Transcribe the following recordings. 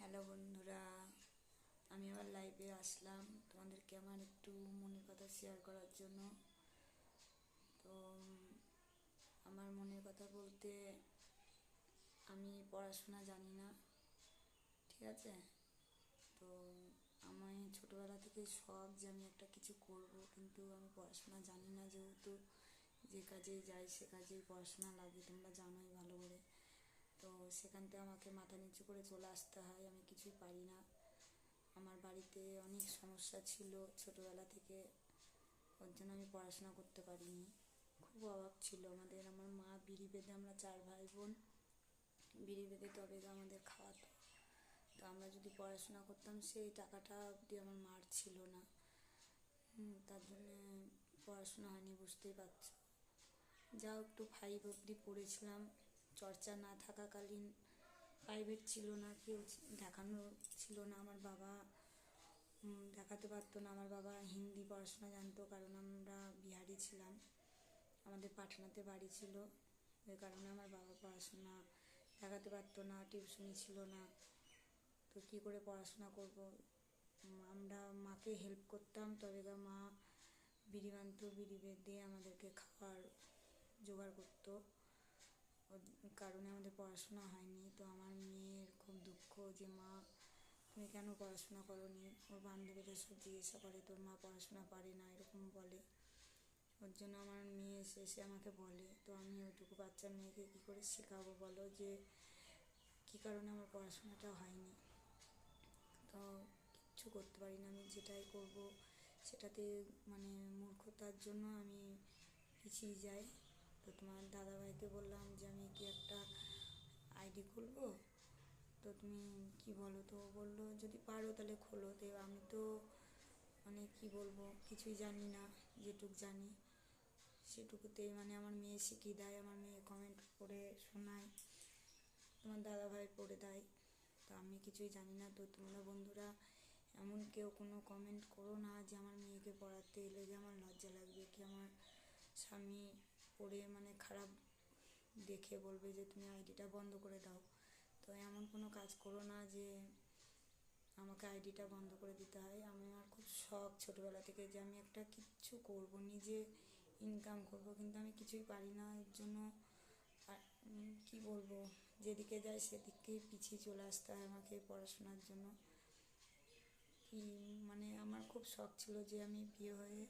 Hello বন্ধুরা, আমি আবার লাইভে আসলাম তোমাদেরকে আমার একটু মনের কথা শেয়ার করার জন্য। তো আমার মনের কথা বলতে, আমি পড়াশোনা জানি না, ঠিক আছে? তো আমি ছোটোবেলা থেকে শখ যে আমি একটা কিছু করব, কিন্তু আমি পড়াশোনা জানি না, যেহেতু যে কাজে যাই সে কাজেই পড়াশোনা লাগে, তোমরা জানোই ভালো করে। তো সেখান থেকে আমাকে মাথা নিচু করে চলে আসতে হয়, আমি কিছুই পারি না। আমার বাড়িতে অনেক সমস্যা ছিল ছোটোবেলা থেকে, ওর জন্য আমি পড়াশোনা করতে পারিনি। খুব অভাব ছিল আমাদের। আমার মা বিড়ি বেঁধে, আমরা 4 ভাই বোন, বিড়ি বেঁধে তবে আমাদের খাওয়াতো। তো আমরা যদি পড়াশোনা করতাম, সেই টাকাটা অবধি আমার মার ছিল না। তার জন্যে পড়াশোনা হয়নি, বুঝতেই পারছো। যাও একটু 5 অবধি পড়েছিলাম। চর্চা না থাকাকালীন, প্রাইভেট ছিল না, কেউ দেখানো ছিল না, আমার বাবা দেখাতে পারতো না। আমার বাবা হিন্দি পড়াশোনা জানতো, কারণ আমরা বিহারি ছিলাম, আমাদের পাটনাতে বাড়ি ছিল। ওই কারণে আমার বাবা পড়াশোনা দেখাতে পারতো না, টিউশনি ছিল না। তো কী করে পড়াশোনা করব? আমরা মাকে হেল্প করতাম, তবে মা বিড়ি বানতো, বিড়ি বেঁধে আমাদেরকে খাওয়ার জোগাড় করতো। ওর কারণে আমাদের পড়াশোনা হয়নি। তো আমার মেয়ের খুব দুঃখ যে, মা তুমি কেন পড়াশোনা করোনি? ওর বান্ধবীরা সব জিজ্ঞাসা করে, তোর মা পড়াশোনা পারে না, এরকম বলে। ওর জন্য আমার মেয়ে এসে আমাকে বলে। তো আমি ওইটুকু বাচ্চার মেয়েকে কী করে শেখাবো বলো, যে কী কারণে আমার পড়াশোনাটা হয়নি? তো কিচ্ছু করতে পারি না। আমি যেটাই করব সেটাতে মানে মূর্খতার জন্য আমি পিছিয়ে যাই। তো তোমার দাদাভাইকে বললাম যে আমি কি একটা আইডি খুলবো, তো তুমি কি বলো? তো বললো যদি পারো তাহলে খোলো। তো আমি তো মানে কি বলবো, কিছুই জানি না। যেটুক জানি সেটুকুতেই মানে আমার মেয়ে শিখিয়ে দেয়, আমার মেয়ে কমেন্ট করে শোনায়, তোমার দাদাভাই পড়ে দেয়। তো আমি কিছুই জানি না। তো তোমরা বন্ধুরা এমন কেউ কোনো কমেন্ট করো না যে আমার মেয়েকে পড়াতে এলে যে আমার লজ্জা লাগবে, কি আমার স্বামী পড়ে মানে খারাপ দেখে বলবে যে তুমি আইডিটা বন্ধ করে দাও। তো এমন কোনো কাজ করো না যে আমাকে আইডিটা বন্ধ করে দিতে হয়। আমার খুব শখ ছোটোবেলা থেকে যে আমি একটা কিচ্ছু করব, নিজে ইনকাম করব, কিন্তু আমি কিছুই পারি না। এর জন্য কী বলবো, যেদিকে যাই সেদিকেই পিছিয়ে চলে আসতে হয় আমাকে পড়াশোনার জন্য। কি মানে আমার খুব শখ ছিল যে আমি বিয়ে হয়ে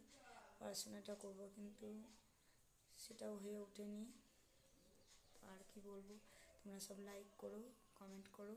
পড়াশোনাটা করব, কিন্তু সেটাও হয়ে ওঠেনি। আর কি বলবো, তোমরা সব লাইক করো, কমেন্ট করো।